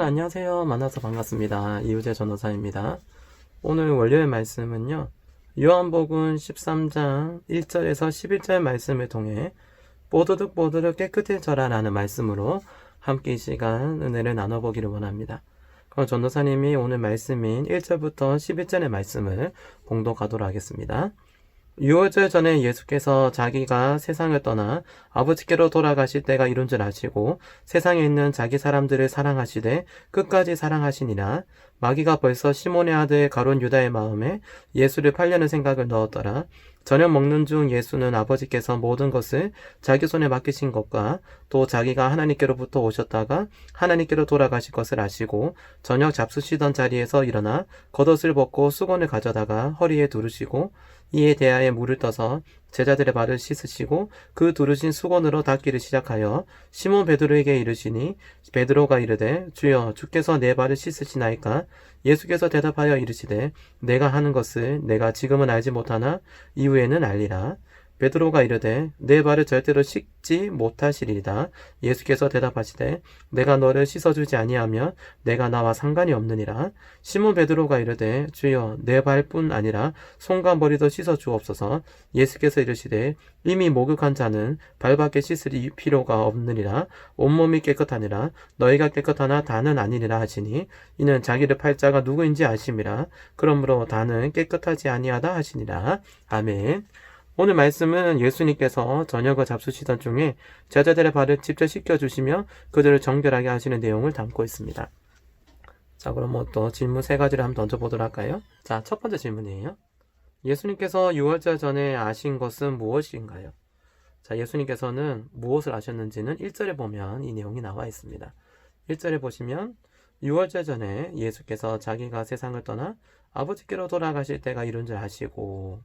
여러분 안녕하세요. 만나서 반갑습니다. 이우재 전도사입니다. 오늘 월요일 말씀은요. 요한복음 13장 1절에서 11절 말씀을 통해 뽀드득 깨끗해져라 라는 말씀으로 함께 이 시간 은혜를 나눠보기를 원합니다. 그럼 전도사님이 오늘 말씀인 1절부터 11절의 말씀을 봉독하도록 하겠습니다. 6월절 전에 예수께서 자기가 세상을 떠나 아버지께로 돌아가실 때가 이룬 줄 아시고 세상에 있는 자기 사람들을 사랑하시되 끝까지 사랑하시니라. 마귀가 벌써 시몬의 아들 가룟 유다의 마음에 예수를 팔려는 생각을 넣었더라. 저녁 먹는 중 예수는 아버지께서 모든 것을 자기 손에 맡기신 것과 또 자기가 하나님께로부터 오셨다가 하나님께로 돌아가실 것을 아시고 저녁 잡수시던 자리에서 일어나 겉옷을 벗고 수건을 가져다가 허리에 두르시고 이에 대하여 물을 떠서 제자들의 발을 씻으시고 그 두르신 수건으로 닦기를 시작하여 시몬 베드로에게 이르시니 베드로가 이르되 주여 주께서 내 발을 씻으시나이까. 예수께서 대답하여 이르시되 내가 하는 것을 내가 지금은 알지 못하나 이후에는 알리라. 베드로가 이르되 내 발을 절대로 씻지 못하시리이다. 예수께서 대답하시되 내가 너를 씻어주지 아니하면 내가 나와 상관이 없느니라. 시몬 베드로가 이르되 주여 내 발뿐 아니라 손과 머리도 씻어 주옵소서. 예수께서 이르시되 이미 목욕한 자는 발밖에 씻을 필요가 없느니라. 온몸이 깨끗하니라. 너희가 깨끗하나 다는 아니니라 하시니 이는 자기를 팔 자가 누구인지 아심이라. 그러므로 다는 깨끗하지 아니하다 하시니라. 아멘. 오늘 말씀은 예수님께서 저녁을 잡수시던 중에 제자들의 발을 직접 씻겨주시며 그들을 정결하게 하시는 내용을 담고 있습니다. 자, 그럼 또 질문 3가지를 한번 던져보도록 할까요? 자, 첫 번째 질문이에요. 예수님께서 6월절 전에 아신 것은 무엇인가요? 자, 예수님께서는 무엇을 아셨는지는 1절에 보면 이 내용이 나와 있습니다. 1절에 보시면 6월절 전에 예수께서 자기가 세상을 떠나 아버지께로 돌아가실 때가 이룬 줄 아시고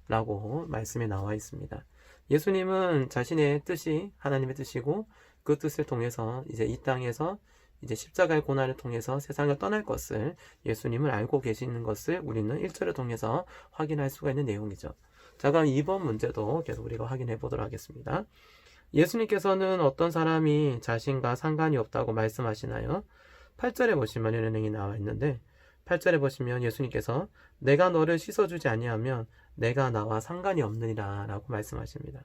라고 말씀에 나와 있습니다. 예수님은 자신의 뜻이 하나님의 뜻이고 그 뜻을 통해서 이제 이 땅에서 이제 십자가의 고난을 통해서 세상을 떠날 것을 예수님을 알고 계시는 것을 우리는 1절을 통해서 확인할 수가 있는 내용이죠. 자, 그럼 2번 문제도 계속 우리가 확인해 보도록 하겠습니다. 예수님께서는 어떤 사람이 자신과 상관이 없다고 말씀하시나요? 8절에 보시면 이런 내용이 나와 있는데 8절에 보시면 예수님께서 내가 너를 씻어주지 아니하면 내가 나와 상관이 없느니라 라고 말씀하십니다.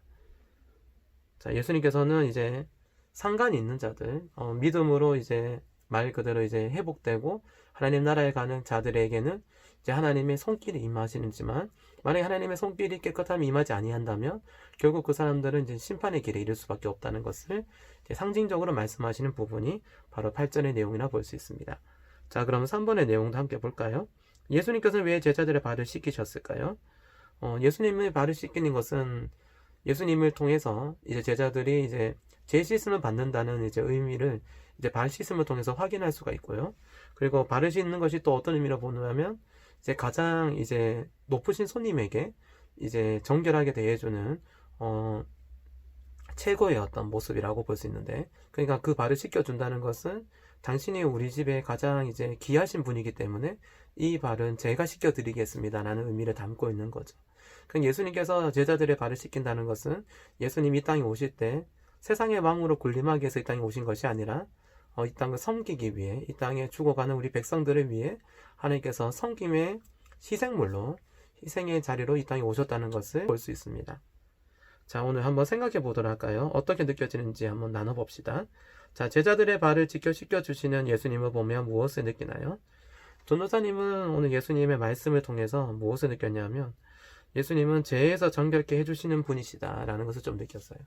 자, 예수님께서는 이제 상관이 있는 자들, 믿음으로 이제 말 그대로 이제 회복되고 하나님 나라에 가는 자들에게는 이제 하나님의 손길이 임하시는지만 만약에 하나님의 손길이 깨끗함이 임하지 아니한다면 결국 그 사람들은 이제 심판의 길에 이를 수밖에 없다는 것을 이제 상징적으로 말씀하시는 부분이 바로 8절의 내용이라 볼 수 있습니다. 자, 그럼 3번의 내용도 함께 볼까요? 예수님께서는 왜 제자들의 발을 씻기셨을까요? 예수님의 발을 씻기는 것은 예수님을 통해서 이제 제자들이 이제 제 씻음을 받는다는 이제 의미를 이제 발 씻음을 통해서 확인할 수가 있고요. 그리고 발을 씻는 것이 또 어떤 의미로 보냐면 이제 가장 이제 높으신 손님에게 이제 정결하게 대해주는 최고의 어떤 모습이라고 볼 수 있는데, 그러니까 그 발을 씻겨준다는 것은 당신이 우리 집에 가장 이제 귀하신 분이기 때문에 이 발은 제가 씻겨드리겠습니다 라는 의미를 담고 있는 거죠. 그럼 예수님께서 제자들의 발을 씻긴다는 것은 예수님이 이 땅에 오실 때 세상의 왕으로 군림하기 위해서 이 땅에 오신 것이 아니라 이 땅을 섬기기 위해, 이 땅에 죽어가는 우리 백성들을 위해 하나님께서 섬김의 희생물로, 희생의 자리로 이 땅에 오셨다는 것을 볼 수 있습니다. 자, 오늘 한번 생각해 보도록 할까요? 어떻게 느껴지는지 한번 나눠봅시다. 자, 제자들의 발을 씻겨주시는 예수님을 보면 무엇을 느끼나요? 전도사님은 오늘 예수님의 말씀을 통해서 무엇을 느꼈냐면 예수님은 죄에서 정결케 해주시는 분이시다라는 것을 좀 느꼈어요.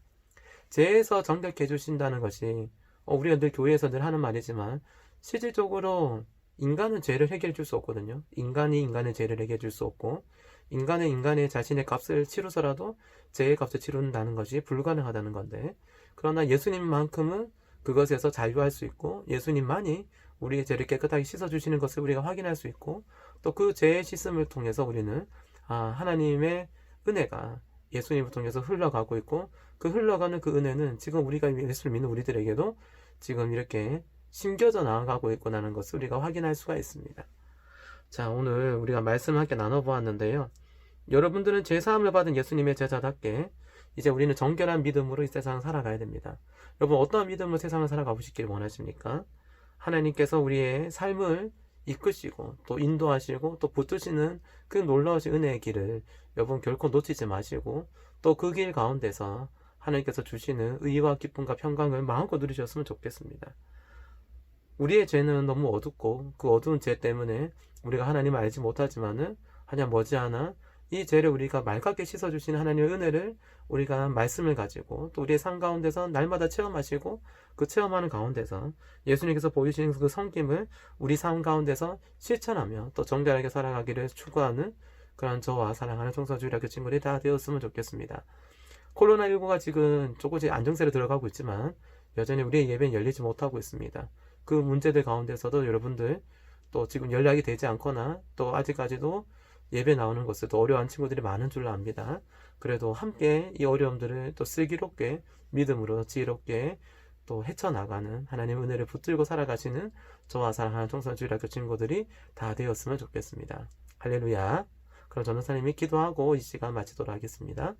죄에서 정결케 해주신다는 것이 우리가 늘 교회에서 늘 하는 말이지만 실질적으로 인간은 죄를 해결해 줄 수 없거든요. 인간이 인간의 죄를 해결해 줄 수 없고 인간은 인간의 자신의 값을 치르서라도 죄의 값을 치른다는 것이 불가능하다는 건데, 그러나 예수님만큼은 그것에서 자유할 수 있고 예수님만이 우리의 죄를 깨끗하게 씻어주시는 것을 우리가 확인할 수 있고 또 그 죄의 씻음을 통해서 우리는 하나님의 은혜가 예수님을 통해서 흘러가고 있고 그 흘러가는 그 은혜는 지금 우리가 예수를 믿는 우리들에게도 지금 이렇게 심겨져 나아가고 있구나는 것을 우리가 확인할 수가 있습니다. 자, 오늘 우리가 말씀을 함께 나눠보았는데요. 여러분들은 제사함을 받은 예수님의 제자답게 이제 우리는 정결한 믿음으로 이 세상을 살아가야 됩니다. 여러분 어떠한 믿음으로 세상을 살아가보시길 원하십니까? 하나님께서 우리의 삶을 이끄시고 또 인도하시고 또 붙드시는 그 놀라우신 은혜의 길을 여러분 결코 놓치지 마시고 또 그 길 가운데서 하나님께서 주시는 의와 기쁨과 평강을 마음껏 누리셨으면 좋겠습니다. 우리의 죄는 너무 어둡고 그 어두운 죄 때문에 우리가 하나님을 알지 못하지만은 하냐 머지않아 이 죄를 우리가 맑게 씻어주시는 하나님의 은혜를 우리가 말씀을 가지고 또 우리의 삶 가운데서 날마다 체험하시고 그 체험하는 가운데서 예수님께서 보여주시는 그 섬김을 우리 삶 가운데서 실천하며 또 정결하게 살아가기를 추구하는 그런 저와 사랑하는 청소주일학교 친구들이 다 되었으면 좋겠습니다. 코로나19가 지금 조금씩 안정세로 들어가고 있지만 여전히 우리의 예배는 열리지 못하고 있습니다. 그 문제들 가운데서도 여러분들 또 지금 연락이 되지 않거나 또 아직까지도 예배 나오는 것을 또 어려워하는 친구들이 많은 줄로 압니다. 그래도 함께 이 어려움들을 또 슬기롭게 믿음으로 지혜롭게 또 헤쳐나가는 하나님의 은혜를 붙들고 살아가시는 저와 사랑하는 청소년주일학교 친구들이 다 되었으면 좋겠습니다. 할렐루야. 그럼 전도사님이 기도하고 이 시간 마치도록 하겠습니다.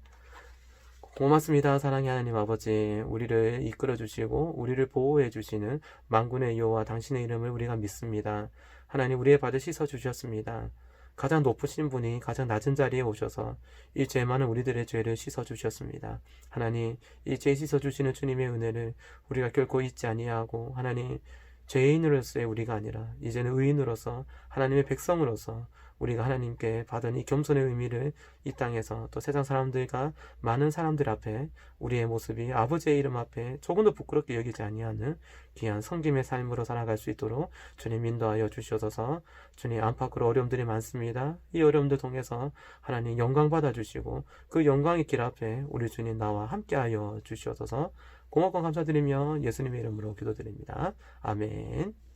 고맙습니다. 사랑의 하나님 아버지, 우리를 이끌어 주시고 우리를 보호해 주시는 만군의 여호와 당신의 이름을 우리가 믿습니다. 하나님, 우리의 발을 씻어 주셨습니다. 가장 높으신 분이 가장 낮은 자리에 오셔서 이 죄 많은 우리들의 죄를 씻어 주셨습니다. 하나님, 이 죄 씻어 주시는 주님의 은혜를 우리가 결코 잊지 아니하고 하나님, 죄인으로서의 우리가 아니라 이제는 의인으로서 하나님의 백성으로서 우리가 하나님께 받은 이 겸손의 의미를 이 땅에서 또 세상 사람들과 많은 사람들 앞에 우리의 모습이 아버지의 이름 앞에 조금도 부끄럽게 여기지 아니하는 귀한 섬김의 삶으로 살아갈 수 있도록 주님 인도하여 주시옵소서. 주님, 안팎으로 어려움들이 많습니다. 이 어려움들 통해서 하나님 영광 받아주시고 그 영광의 길 앞에 우리 주님 나와 함께하여 주시옵소서. 고맙고 감사드리며 예수님의 이름으로 기도드립니다. 아멘.